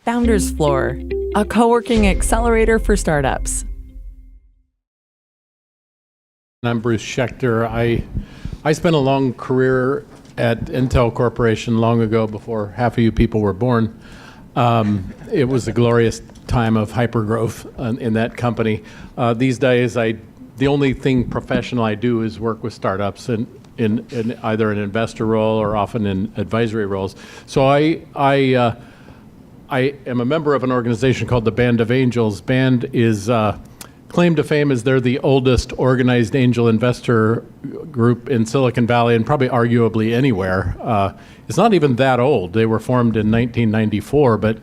Founders Floor, a co-working accelerator for startups. I'm Bruce Schechter. I spent a long career at Intel Corporation long ago, before half of you people were born. It was a glorious time of hypergrowth in that company. These days, the only thing professional I do is work with startups in either an investor role or often in advisory roles. So I am a member of an organization called the Band of Angels. Band is claim to fame is they're the oldest organized angel investor group in Silicon Valley and probably arguably anywhere. It's not even that old. They were formed in 1994, but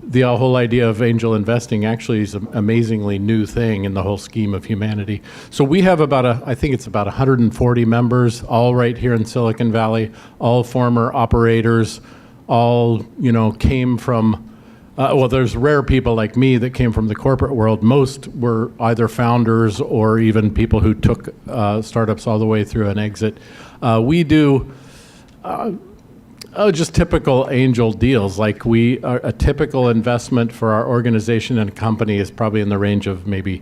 the whole idea of angel investing actually is an amazingly new thing in the whole scheme of humanity. So we have I think it's about 140 members, all right here in Silicon Valley, all former operators, all, came from, there's rare people like me that came from the corporate world. Most were either founders or even people who took startups all the way through an exit. We do just typical angel deals. Like a typical investment for our organization and company is probably in the range of maybe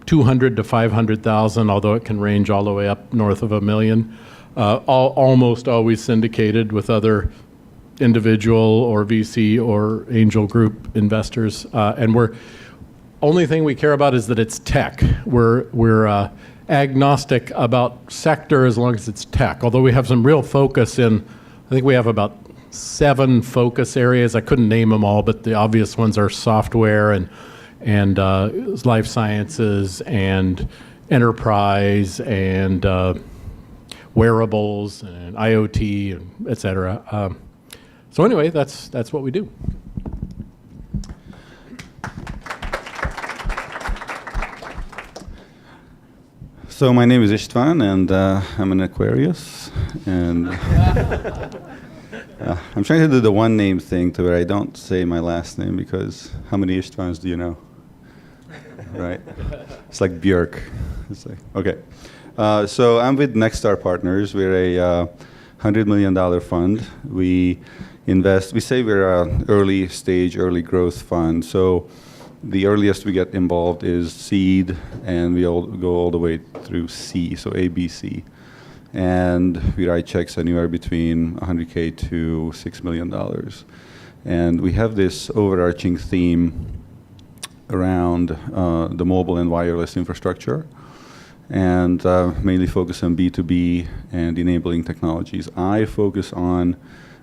200 to 500,000, although it can range all the way up north of $1 million. Almost always syndicated with other individual or VC or angel group investors, and only thing we care about is that it's tech. We're agnostic about sector as long as it's tech. Although we have some real focus I think we have about 7 focus areas. I couldn't name them all, but the obvious ones are software and life sciences and enterprise and wearables and IoT, and et cetera. So anyway, that's what we do. So my name is Istvan, and I'm an Aquarius, and I'm trying to do the one name thing to where I don't say my last name, because how many Istvans do you know? Right? It's like Björk. It's like, okay. So I'm with NexStar Partners. We're a $100 million fund. We say we're an early stage, early growth fund. So the earliest we get involved is seed, and we all go all the way through C, so ABC. And we write checks anywhere between $100K to $6 million. And we have this overarching theme around the mobile and wireless infrastructure, and mainly focus on B2B and enabling technologies. I focus on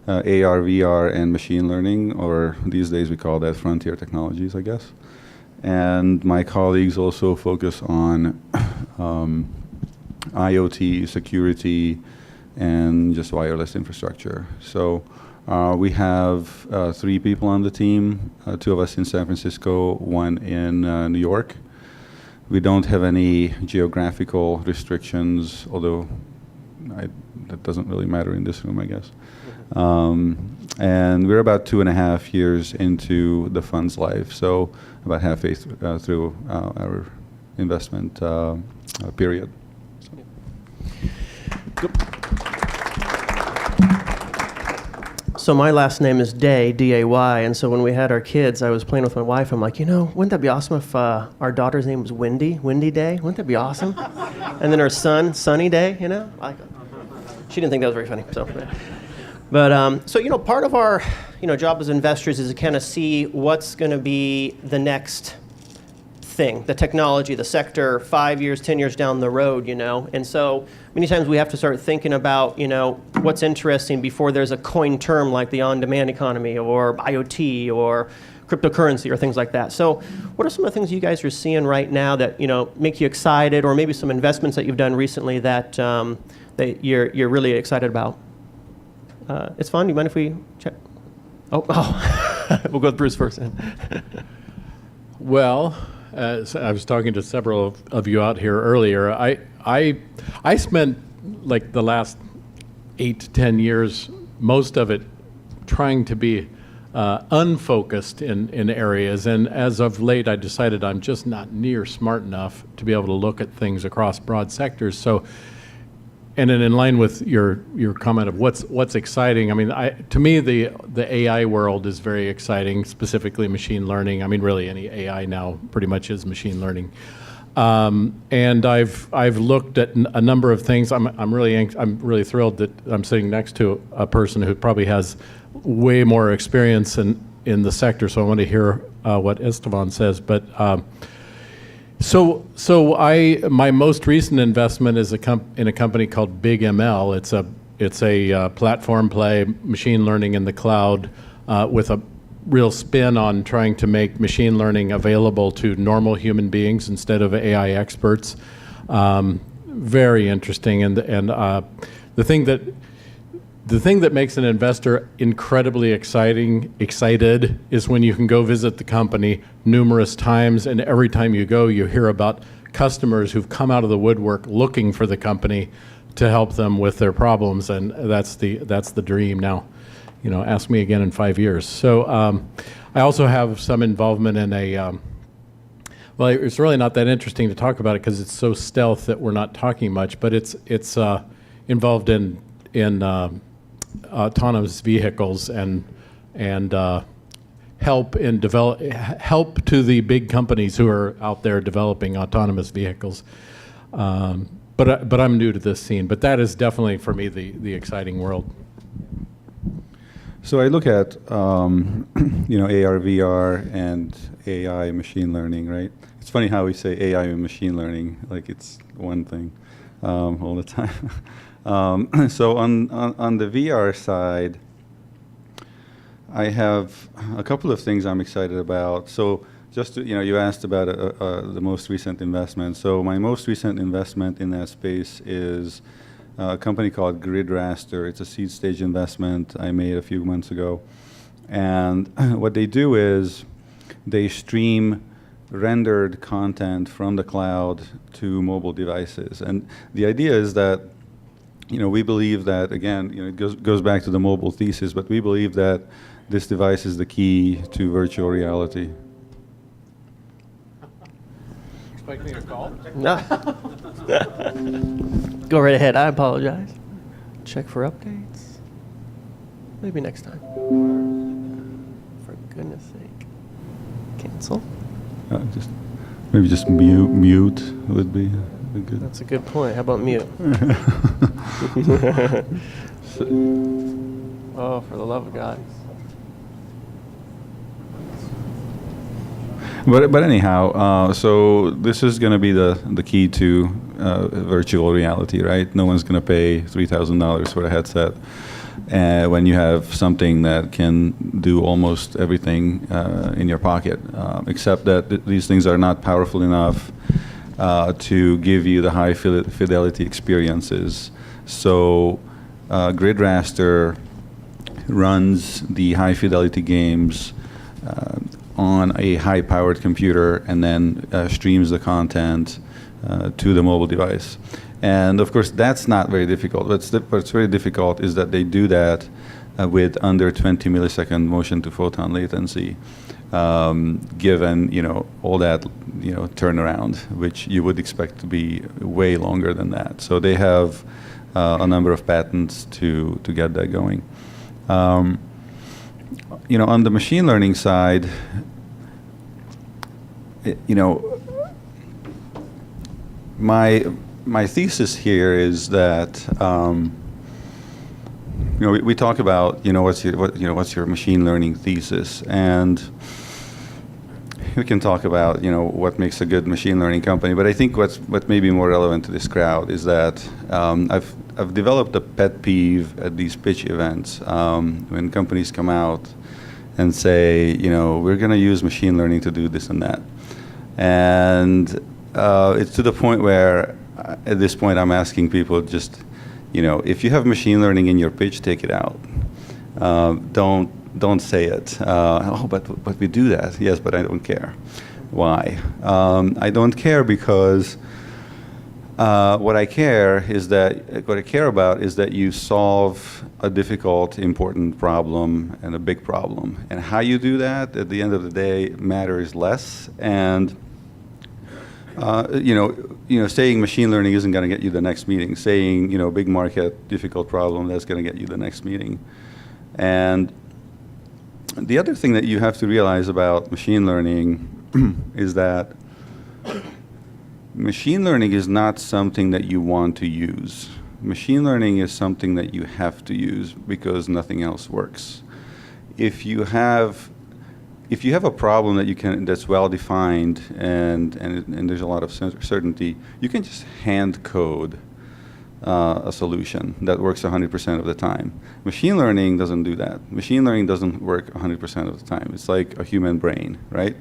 AR, VR, and machine learning, or these days we call that frontier technologies, I guess. And my colleagues also focus on IoT, security, and just wireless infrastructure. So we have 3 people on the team, 2 of us in San Francisco, 1 in New York. We don't have any geographical restrictions, although that doesn't really matter in this room, I guess. And we're about 2.5 years into the fund's life, so about halfway through our investment period. So my last name is Day, D-A-Y, and so when we had our kids, I was playing with my wife. I'm like, wouldn't that be awesome if our daughter's name was Windy Day? Wouldn't that be awesome? And then our son, Sunny Day, She didn't think that was very funny, so. But part of our, job as investors is to kind of see what's going to be the next thing, the technology, the sector, 5 years, 10 years down the road, And so many times we have to start thinking about, what's interesting before there's a coined term like the on-demand economy or IoT or cryptocurrency or things like that. So what are some of the things you guys are seeing right now that, make you excited, or maybe some investments that you've done recently that that you're really excited about? It's fun. Do you mind if we check? Oh. We'll go with Bruce first. Well, so I was talking to several of you out here earlier. I spent like the last 8 to 10 years, most of it trying to be unfocused in areas, and as of late I decided I'm just not near smart enough to be able to look at things across broad sectors. So then in line with your comment of what's exciting, I mean, to me the AI world is very exciting, specifically machine learning. I mean, really any AI now pretty much is machine learning. And I've looked at a number of things. I'm really thrilled that I'm sitting next to a person who probably has way more experience in the sector. So I want to hear what Istvan says. But my most recent investment is in a company called Big ML. It's a platform play, machine learning in the cloud, with a real spin on trying to make machine learning available to normal human beings instead of AI experts. Very interesting, and the thing that makes an investor incredibly excited is when you can go visit the company numerous times, and every time you go, you hear about customers who've come out of the woodwork looking for the company to help them with their problems, and that's the dream now. Ask me again in 5 years. So I also have some involvement in well, it's really not that interesting to talk about it because it's so stealth that we're not talking much, but it's involved in autonomous vehicles and help to the big companies who are out there developing autonomous vehicles. But I'm new to this scene, but that is definitely for me the exciting world. So I look at AR, VR, and AI machine learning, right? It's funny how we say AI and machine learning like it's one thing all the time. So on the VR side, I have a couple of things I'm excited about. So just to, you asked about the most recent investment. So my most recent investment in that space is a company called GridRaster. It's a seed stage investment I made a few months ago. And what they do is they stream rendered content from the cloud to mobile devices. And the idea is that, we believe that, again, it goes back to the mobile thesis, but we believe that this device is the key to virtual reality. Expecting a call? No. Go right ahead. I apologize. Check for updates. Maybe next time. For goodness sake. Cancel. Maybe just mute would be good. That's a good point. How about mute? Oh, for the love of God. But anyhow, so this is going to be the key to virtual reality, right? No one's going to pay $3,000 for a headset when you have something that can do almost everything in your pocket, except that these things are not powerful enough to give you the high fidelity experiences. So GridRaster runs the high fidelity games on a high-powered computer and then streams the content to the mobile device. And of course, that's not very difficult. What's very difficult is that they do that with under 20 millisecond motion-to-photon latency, given all that turnaround, which you would expect to be way longer than that. So they have a number of patents to get that going. On the machine learning side, my thesis here is that we talk about what's your machine learning thesis, and we can talk about what makes a good machine learning company. But I think what may be more relevant to this crowd is that I've developed a pet peeve at these pitch events when companies come out and say, we're going to use machine learning to do this and that. And it's to the point where, at this point, I'm asking people just, if you have machine learning in your pitch, take it out. Don't say it. But we do that. Yes, but I don't care. Why? I don't care because what I care about is that you solve a difficult, important problem and a big problem. And how you do that, at the end of the day, matters less. And saying machine learning isn't going to get you the next meeting. Saying, big market, difficult problem, that's going to get you the next meeting. And the other thing that you have to realize about machine learning is that machine learning is not something that you want to use. Machine learning is something that you have to use because nothing else works. If you have a problem that's well defined and there's a lot of certainty, you can just hand code a solution that works 100% of the time. Machine learning doesn't do that. Machine learning doesn't work 100% of the time. It's like a human brain, right?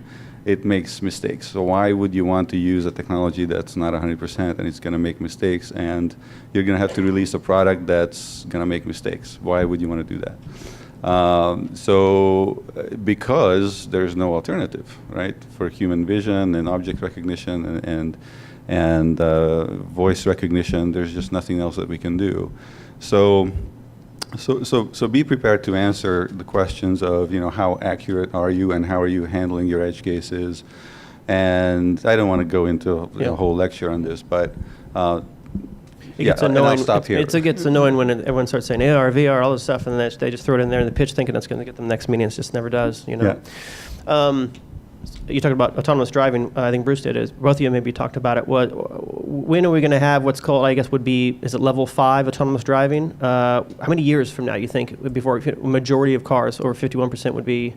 It makes mistakes. So why would you want to use a technology that's not 100% and it's going to make mistakes, and you're going to have to release a product that's going to make mistakes? Why would you want to do that? Because there's no alternative, right? For human vision and object recognition and voice recognition, there's just nothing else that we can do. So be prepared to answer the questions of, how accurate are you and how are you handling your edge cases? And I don't want to go into a whole lecture on this, but It gets annoying. I'll stop here. It gets annoying when everyone starts saying AR, VR, all this stuff, and then they just throw it in there in the pitch thinking that's going to get them the next meeting. It just never does, Yeah. You talked about autonomous driving. I think Bruce did. Both of you maybe talked about it. When are we going to have what's called, I guess, is it level 5 autonomous driving? How many years from now you think before a majority of cars, over 51%, would be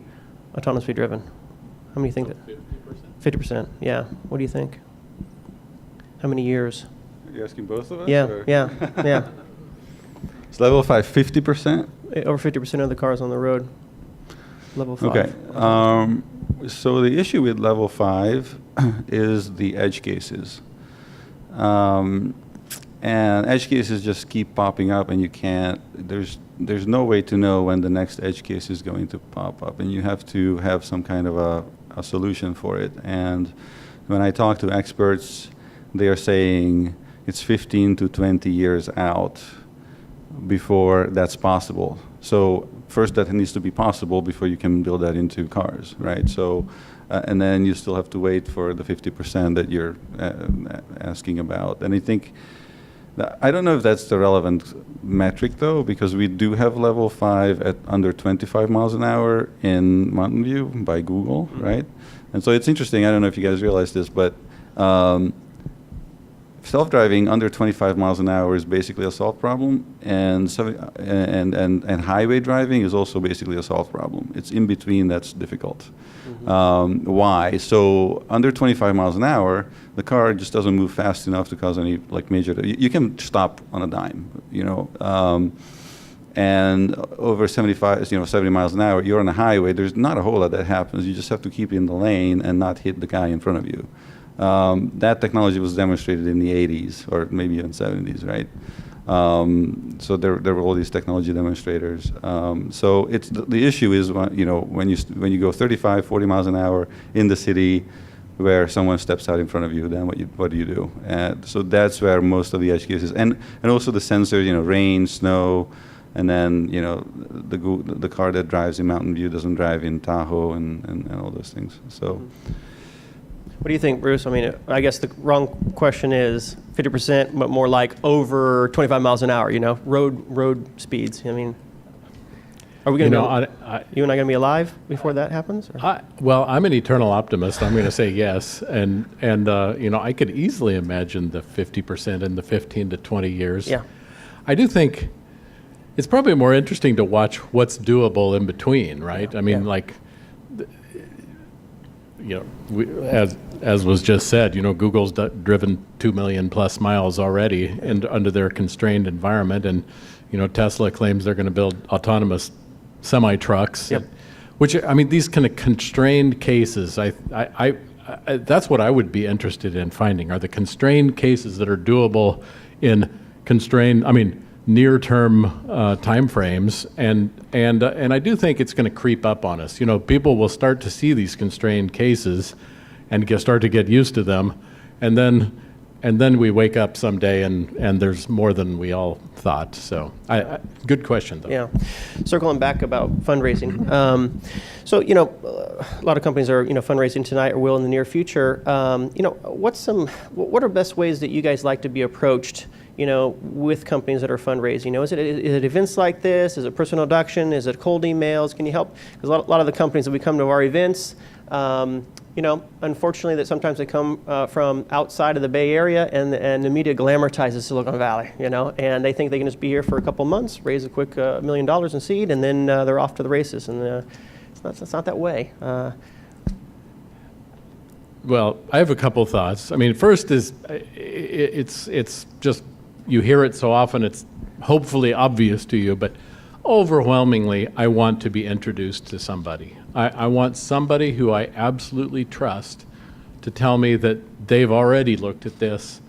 autonomously driven? How many think that? 50%. Yeah. What do you think? How many years? Are you asking both of us? Yeah. It's level 5, 50%? Over 50% of the cars on the road. Level 5. Okay. So the issue with level 5 is the edge cases. And edge cases just keep popping up, and you can't, there's no way to know when the next edge case is going to pop up, and you have to have some kind of a solution for it. And when I talk to experts, they are saying it's 15 to 20 years out before that's possible. So first that needs to be possible before you can build that into cars, right? So, and then you still have to wait for the 50% that you're asking about. And I think, I don't know if that's the relevant metric though, because we do have level 5 at under 25 miles an hour in Mountain View by Google, right? And so it's interesting, I don't know if you guys realize this, but self-driving under 25 miles an hour is basically a solved problem, and highway driving is also basically a solved problem. It's in between that's difficult. Why? So under 25 miles an hour, the car just doesn't move fast enough to cause any major. You can stop on a dime, and over 70 miles an hour, you're on a highway. There's not a whole lot that happens. You just have to keep in the lane and not hit the guy in front of you. That technology was demonstrated in the 80s or maybe even 70s, right? So there were all these technology demonstrators. So it's the issue is when you go 35, 40 miles an hour in the city, where someone steps out in front of you, then what do you do? So that's where most of the edge cases and also the sensors, rain, snow, and then the car that drives in Mountain View doesn't drive in Tahoe and all those things. So. What do you think, Bruce? I mean, I guess the wrong question is 50%, but more like over 25 miles an hour, road speeds. I mean, are we going to you and I going to be alive before that happens? Well, I'm an eternal optimist. I'm going to say yes. And I could easily imagine the 50% in the 15 to 20 years. Yeah. I do think it's probably more interesting to watch what's doable in between, right? I mean, as was just said, Google's driven 2 million plus miles already under their constrained environment, and Tesla claims they're going to build autonomous semi-trucks. Yep. Which these kind of constrained cases, I that's what I would be interested in finding, are the constrained cases that are doable in constrained, near-term time frames, and I do think it's going to creep up on us. People will start to see these constrained cases and start to get used to them, and then and then we wake up someday and there's more than we all thought. So good question, though. Yeah. Circling back about fundraising. So, a lot of companies are, fundraising tonight or will in the near future. What are best ways that you guys like to be approached, with companies that are fundraising? Is it events like this? Is it personal introduction? Is it cold emails? Can you help? Because a lot of the companies that we come to our events, unfortunately, that sometimes they come from outside of the Bay Area, and the media glamorizes Silicon Valley, and they think they can just be here for a couple months, raise a quick $1 million in seed, and then they're off to the races. And it's not that way. Well, I have a couple thoughts. I mean, first is it's just, you hear it so often, it's hopefully obvious to you, but overwhelmingly, I want to be introduced to somebody. I want somebody who I absolutely trust to tell me that they've already looked at this,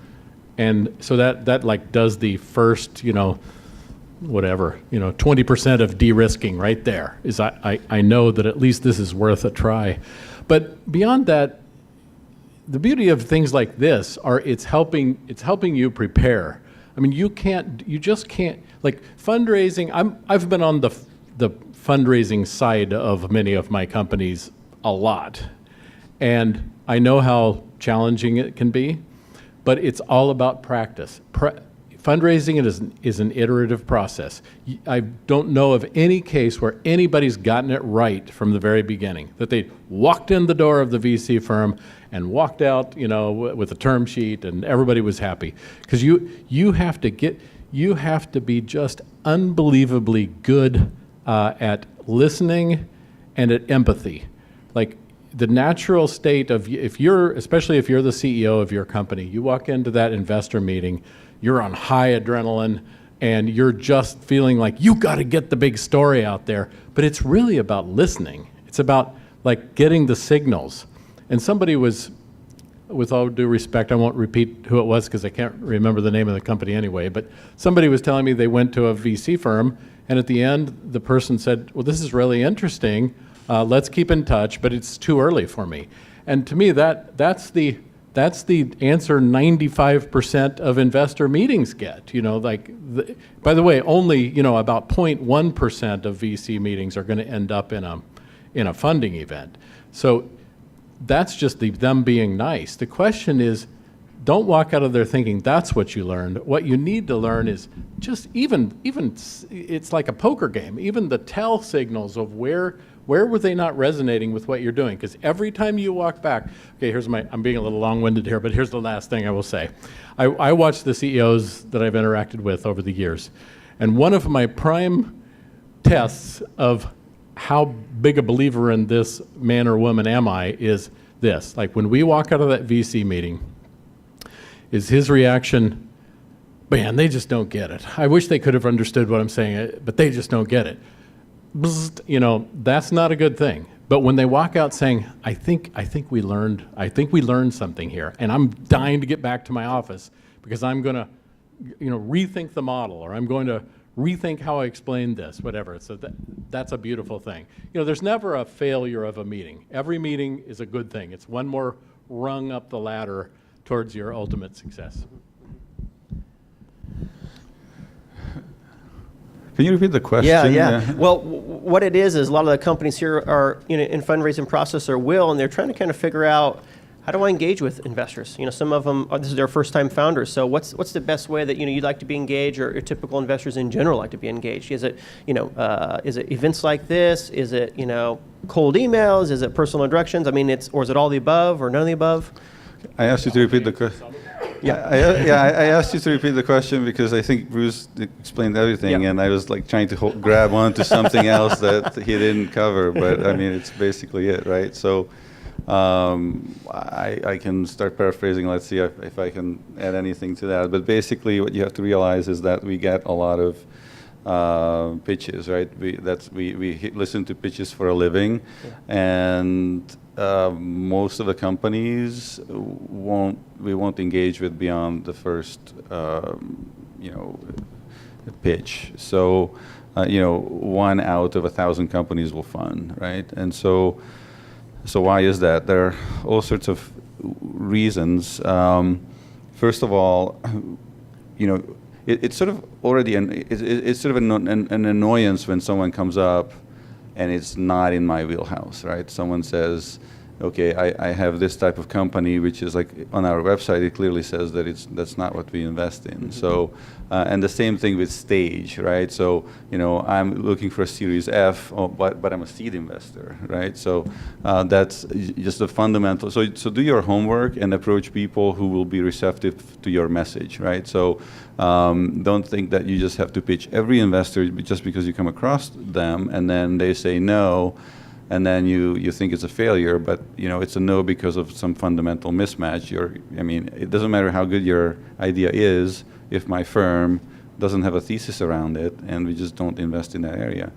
and so that like does the first, 20% of de-risking right there. Is I know that at least this is worth a try. But beyond that, the beauty of things like this are it's helping you prepare. I mean, you just can't, like fundraising, I've been on the fundraising side of many of my companies a lot. And I know how challenging it can be, but it's all about practice. Fundraising is an iterative process. I don't know of any case where anybody's gotten it right from the very beginning, that they walked in the door of the VC firm and walked out, with a term sheet and everybody was happy. Because you have to be just unbelievably good at listening and at empathy. Like the natural state of, especially if you're the CEO of your company, you walk into that investor meeting, you're on high adrenaline, and you're just feeling like you got to get the big story out there. But it's really about listening. It's about like getting the signals. And somebody was, with all due respect, I won't repeat who it was because I can't remember the name of the company anyway, but somebody was telling me they went to a VC firm, and at the end, the person said, well, this is really interesting. Let's keep in touch, but it's too early for me. And to me, that's the answer 95% of investor meetings get. By the way, only about 0.1% of VC meetings are going to end up in a funding event. So that's just them being nice. The question is, don't walk out of there thinking that's what you learned. What you need to learn is just even it's like a poker game. Even the tell signals of where were they not resonating with what you're doing? Because every time you walk back, okay, I'm being a little long-winded here, but here's the last thing I will say. I watch the CEOs that I've interacted with over the years, and one of my prime tests of how big a believer in this man or woman am I is this. Like when we walk out of that VC meeting, is his reaction, man, they just don't get it. I wish they could have understood what I'm saying, but they just don't get it. Bzzzt, that's not a good thing. But when they walk out saying, I think we learned something here, and I'm dying to get back to my office because I'm going to, rethink the model, or I'm going to rethink how I explain this, whatever. So that's a beautiful thing. There's never a failure of a meeting. Every meeting is a good thing. It's one more rung up the ladder towards your ultimate success. Can you repeat the question? Yeah. Well, what it is a lot of the companies here are in fundraising process or will, and they're trying to kind of figure out, how do I engage with investors? Some of them, this is their first-time founders. So what's the best way that you'd like to be engaged, or typical investors in general like to be engaged? Is it events like this? Is it cold emails? Is it personal introductions? Or is it all the above, or none of the above? I asked you to repeat the question. I asked you to repeat the question because I think Bruce explained everything, and I was like trying to grab onto something else that he didn't cover. But it's basically it, right? So I can start paraphrasing. Let's see if I can add anything to that. But basically, what you have to realize is that we get a lot of pitches, right? We listen to pitches for a living, and most of the companies we won't engage with beyond the first pitch. So 1 out of 1,000 companies will fund, right? And so why is that? There are all sorts of reasons. first of all, it's sort of already it's sort of an annoyance when someone comes up and it's not in my wheelhouse, right? Someone says, okay, I have this type of company, which is like on our website, it clearly says that that's not what we invest in. Mm-hmm. So, and the same thing with stage, right? So, I'm looking for a Series F, but I'm a seed investor, right? So that's just a fundamental. So do your homework and approach people who will be receptive to your message, right? So don't think that you just have to pitch every investor just because you come across them and then they say no. And then you think it's a failure, but it's a no because of some fundamental mismatch. It doesn't matter how good your idea is if my firm doesn't have a thesis around it, and we just don't invest in that area.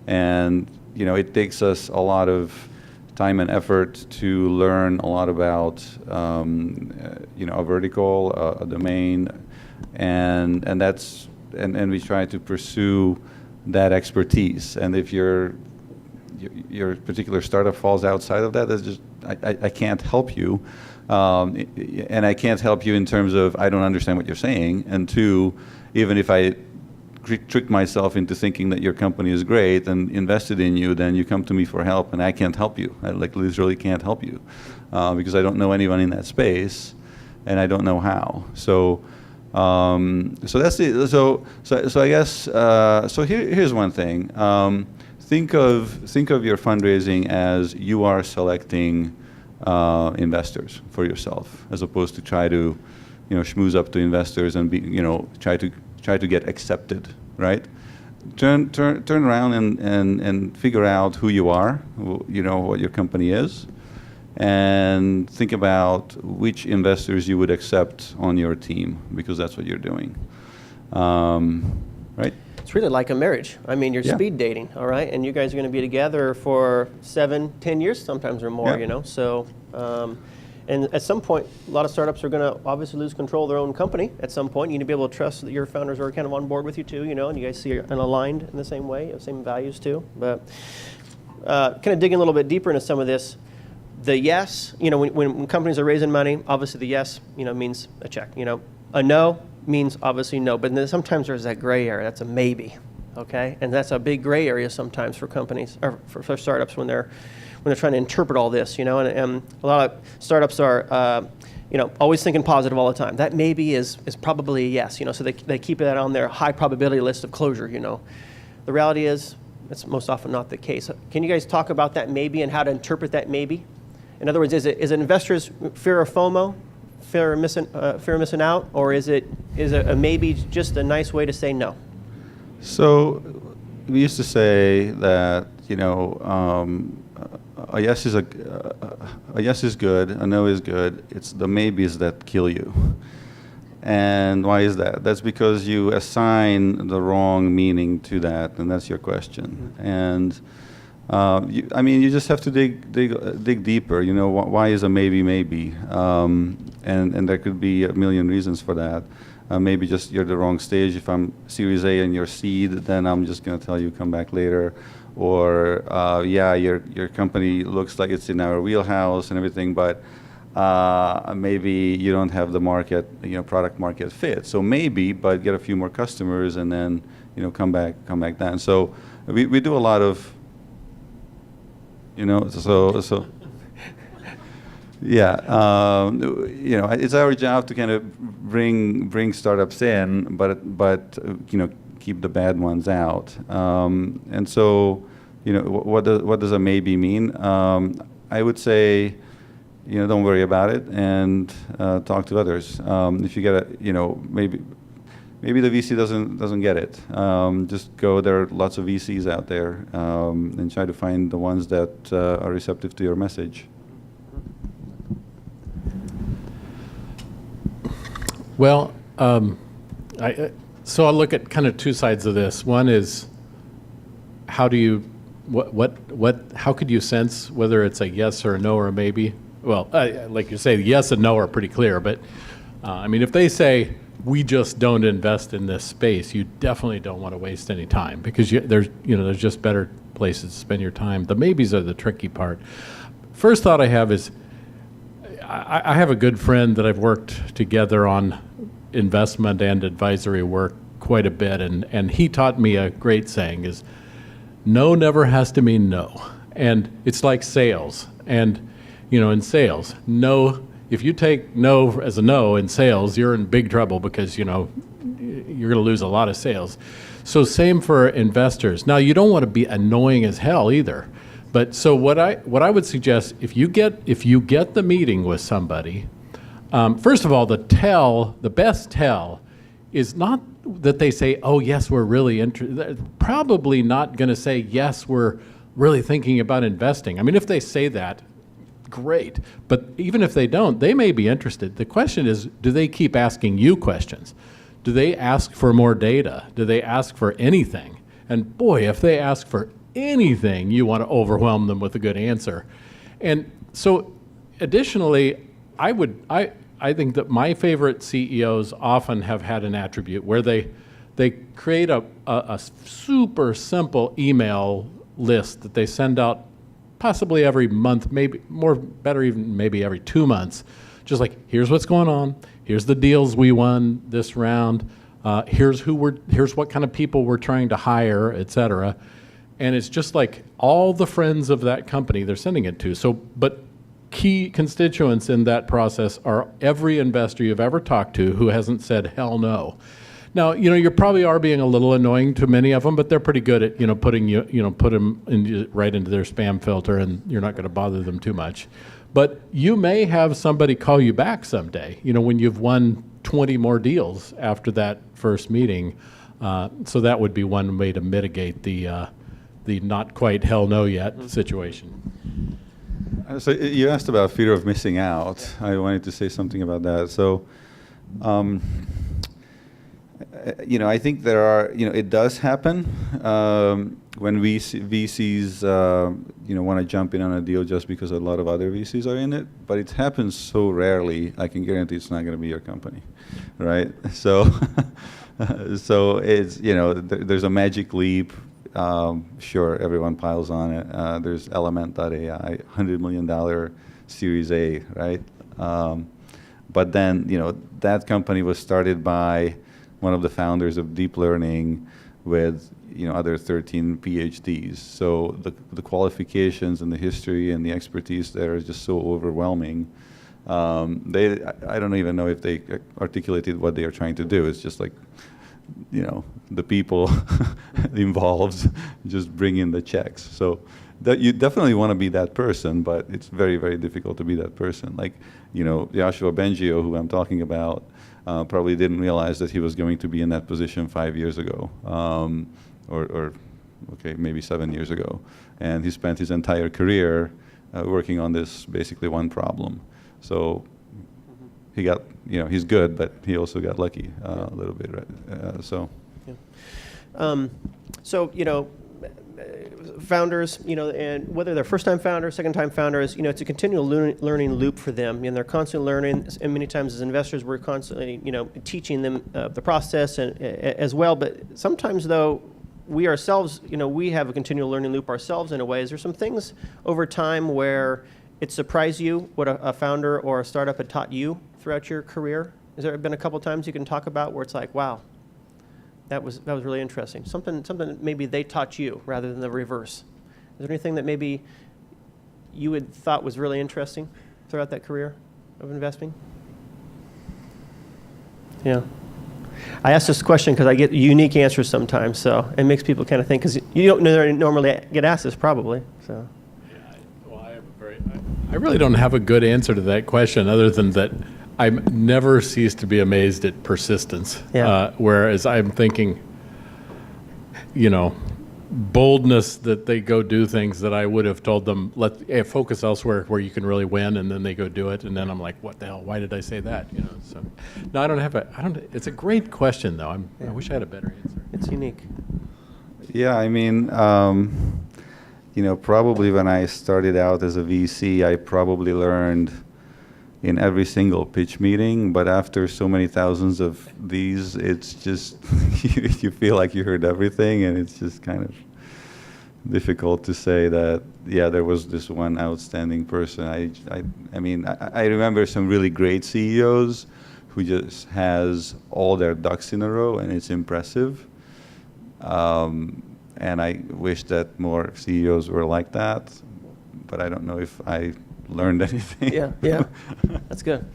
And it takes us a lot of time and effort to learn a lot about a vertical, a domain, and we try to pursue that expertise. And if your particular startup falls outside of that, that's just I can't help you, and I can't help you in terms of I don't understand what you're saying, and two, even if I tricked myself into thinking that your company is great and invested in you, then you come to me for help, and I can't help you. I literally can't help you because I don't know anyone in that space, and I don't know how. So that's it. So I guess here's one thing. Think of your fundraising as you are selecting investors for yourself, as opposed to try to, schmooze up to investors and try to get accepted, right? Turn around and figure out who you are, what your company is, and think about which investors you would accept on your team, because that's what you're doing, right? It's really like a marriage. You're speed dating, all right? And you guys are going to be together for 7, 10 years sometimes or more, So, and at some point, a lot of startups are going to obviously lose control of their own company at some point. You need to be able to trust that your founders are kind of on board with you too, and you guys see and aligned in the same way, same values too. But kind of digging a little bit deeper into some of this, the yes, when companies are raising money, obviously the yes, means a check. A no means obviously no, but then sometimes there's that gray area. That's a maybe, okay? And that's a big gray area sometimes for companies or for startups when they're trying to interpret all this, And a lot of startups are, always thinking positive all the time. That maybe is probably a yes, So they keep that on their high probability list of closure, The reality is it's most often not the case. Can you guys talk about that maybe and how to interpret that maybe? In other words, is it investors' fear of FOMO? Fear of missing out, or is it a maybe just a nice way to say no? So we used to say that a yes is good, a no is good. It's the maybes that kill you. And why is that? That's because you assign the wrong meaning to that, and that's your question. And you just have to dig deeper. Why is a maybe? And there could be a million reasons for that. Maybe just you're the wrong stage. If I'm Series A and you're seed, then I'm just going to tell you come back later. Or your company looks like it's in our wheelhouse and everything, but maybe you don't have the product market fit. So maybe, but get a few more customers and then come back down. So we do a lot of. So yeah, it's our job to kind of bring startups in, but keep the bad ones out. And so, what does a maybe mean? I would say, don't worry about it and talk to others. If you get maybe the VC doesn't get it. Just go. There are lots of VCs out there, and try to find the ones that are receptive to your message. Well, so I'll look at kind of two sides of this. One is, how do you, how could you sense whether it's a yes or a no or a maybe? Well, like you say, yes and no are pretty clear, but if they say, we just don't invest in this space, you definitely don't want to waste any time, because there's just better places to spend your time. The maybes are the tricky part. First thought I have is, I have a good friend that I've worked together on investment and advisory work quite a bit, and he taught me a great saying is, no never has to mean no. And it's like sales. And, in sales, no, if you take no as a no in sales, you're in big trouble because, you're going to lose a lot of sales. So same for investors. Now, you don't want to be annoying as hell either. But so what I would suggest, if you get the meeting with somebody, first of all, the best tell is not that they say, oh, yes, we're really interested. Probably not going to say, yes, we're really thinking about investing. I mean, if they say that, great. But even if they don't, they may be interested. The question is, do they keep asking you questions? Do they ask for more data? Do they ask for anything? And boy, if they ask for anything, you want to overwhelm them with a good answer. And so additionally, I think that my favorite CEOs often have had an attribute where they create a super simple email list that they send out possibly every month, maybe better even maybe every 2 months. Just like, here's what's going on, here's the deals we won this round, here's what kind of people we're trying to hire, et cetera. And it's just like all the friends of that company they're sending it to. So, but key constituents in that process are every investor you've ever talked to who hasn't said hell no. Now, you probably are being a little annoying to many of them, but they're pretty good at, put them right into their spam filter, and you're not going to bother them too much. But you may have somebody call you back someday, when you've won 20 more deals after that first meeting. So that would be one way to mitigate the not quite hell no yet situation. So you asked about fear of missing out. I wanted to say something about that. So, I think there are, it does happen when VCs, want to jump in on a deal just because a lot of other VCs are in it. But it happens so rarely, I can guarantee it's not going to be your company, right? So, so it's, there's a magic leap. Sure, everyone piles on it. There's Element.ai, $100 million Series A, right? But then, that company was started by one of the founders of deep learning with, other 13 PhDs. So the qualifications and the history and the expertise there is just so overwhelming. I don't even know if they articulated what they are trying to do. It's just like, the people involved just bring in the checks. So that you definitely want to be that person, but it's very, very difficult to be that person. Like, Joshua Bengio, who I'm talking about, probably didn't realize that he was going to be in that position 5 years ago, or maybe 7 years ago. And he spent his entire career working on this basically one problem. So he got, he's good, but he also got lucky a little bit, right? Founders, and whether they're first-time founders, second-time founders, it's a continual learning loop for them. They're constantly learning, and many times as investors, we're constantly, teaching them the process and as well. But sometimes, though, we ourselves, we have a continual learning loop ourselves in a way. Is there some things over time where it surprised you what a founder or a startup had taught you throughout your career? Has there been a couple times you can talk about where it's like, wow, that was really interesting. Something that maybe they taught you rather than the reverse. Is there anything that maybe you had thought was really interesting throughout that career of investing? Yeah. I ask this question because I get unique answers sometimes, so it makes people kind of think, because you don't normally get asked this probably. So. I really don't have a good answer to that question other than that I never cease to be amazed at persistence. Yeah. Whereas I'm thinking, boldness that they go do things that I would have told them, focus elsewhere where you can really win, and then they go do it, and then I'm like, what the hell? Why did I say that? So no, I don't. It's a great question though. I wish I had a better answer. It's unique. Yeah, I mean, probably when I started out as a VC, I probably learned in every single pitch meeting, but after so many thousands of these, it's just, you feel like you heard everything, and it's just kind of difficult to say that, yeah, there was this one outstanding person. I mean, I remember some really great CEOs who just has all their ducks in a row, and it's impressive. And I wish that more CEOs were like that, but I don't know if I learned anything. Yeah, that's good.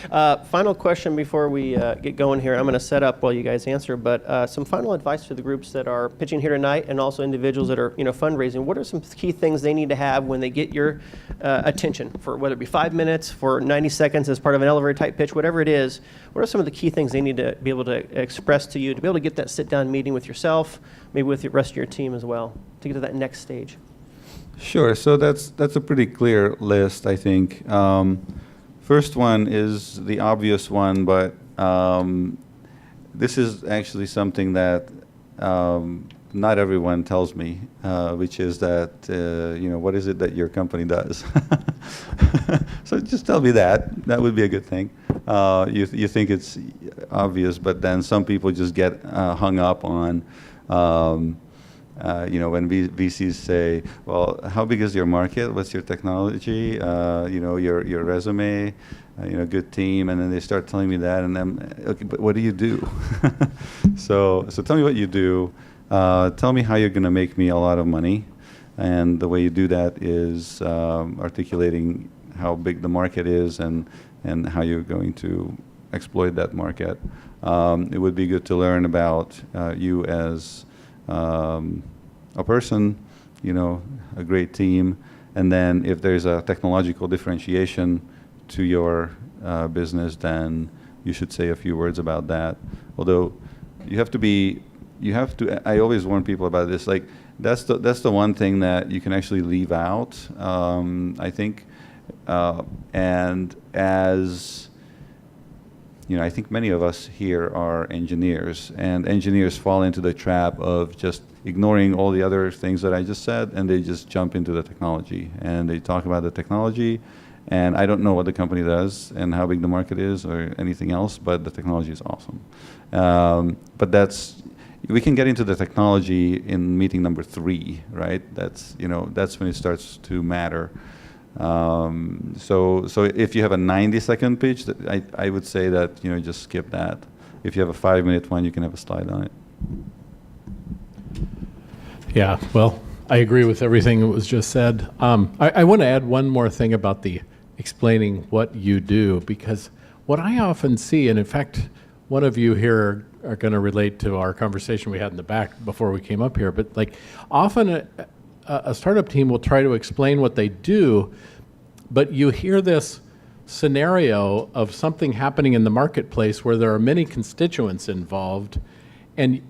Final question before we get going here. I'm going to set up while you guys answer, but some final advice for the groups that are pitching here tonight, and also individuals that are fundraising. What are some key things they need to have when they get your attention, for whether it be 5 minutes, for 90 seconds as part of an elevator type pitch, whatever it is? What are some of the key things they need to be able to express to you to be able to get that sit down meeting with yourself, maybe with the rest of your team as well, to get to that next stage? Sure. So that's a pretty clear list, I think. First one is the obvious one, but this is actually something that not everyone tells me, which is that what is it that your company does? So just tell me that. That would be a good thing. You think it's obvious, but then some people just get hung up on. When VCs say, well, how big is your market? What's your technology? Your resume, good team. And then they start telling me that, and then, okay, but what do you do? So tell me what you do. Tell me how you're going to make me a lot of money. And the way you do that is articulating how big the market is and how you're going to exploit that market. It would be good to learn about you as a person, a great team, and then if there's a technological differentiation to your business, then you should say a few words about that. Although I always warn people about this, like that's the one thing that you can actually leave out, I think, and as I think many of us here are engineers, and engineers fall into the trap of just ignoring all the other things that I just said, and they just jump into the technology, and they talk about the technology, and I don't know what the company does and how big the market is or anything else, but the technology is awesome. But we can get into the technology in meeting number 3, right? That's when it starts to matter. So if you have a 90-second pitch, I would say that just skip that. If you have a 5-minute one, you can have a slide on it. Yeah, well, I agree with everything that was just said. I want to add one more thing about the explaining what you do, because what I often see, and in fact, one of you here are going to relate to our conversation we had in the back before we came up here, but like often a startup team will try to explain what they do, but you hear this scenario of something happening in the marketplace where there are many constituents involved, and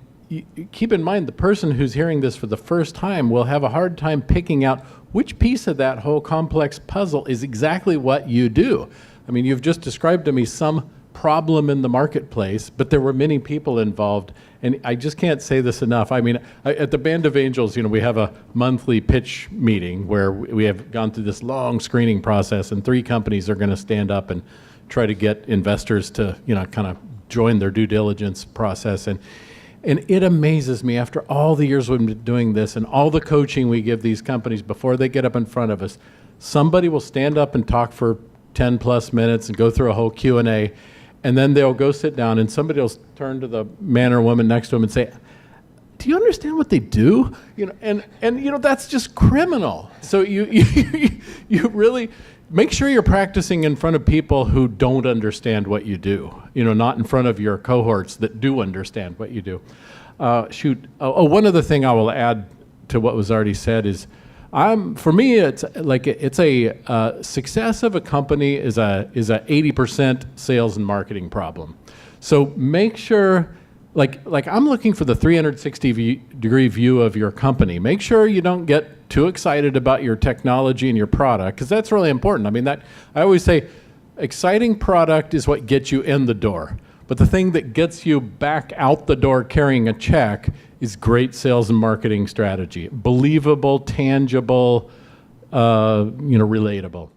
keep in mind the person who's hearing this for the first time will have a hard time picking out which piece of that whole complex puzzle is exactly what you do. I mean, you've just described to me some problem in the marketplace, but there were many people involved, and I just can't say this enough. I mean, at the Band of Angels, we have a monthly pitch meeting where we have gone through this long screening process, and 3 companies are going to stand up and try to get investors to, kind of join their due diligence process. And it amazes me, after all the years we've been doing this and all the coaching we give these companies before they get up in front of us, somebody will stand up and talk for 10 plus minutes and go through a whole Q&A, and then they'll go sit down, and somebody will turn to the man or woman next to them and say, do you understand what they do? And that's just criminal. So you really make sure you're practicing in front of people who don't understand what you do, not in front of your cohorts that do understand what you do. One other thing I will add to what was already said is, for me, it's a success of a company is a 80% sales and marketing problem. So make sure, like I'm looking for the 360-degree view of your company. Make sure you don't get too excited about your technology and your product, because that's really important. I mean, I always say, exciting product is what gets you in the door. But the thing that gets you back out the door carrying a check is great sales and marketing strategy. Believable, tangible, relatable.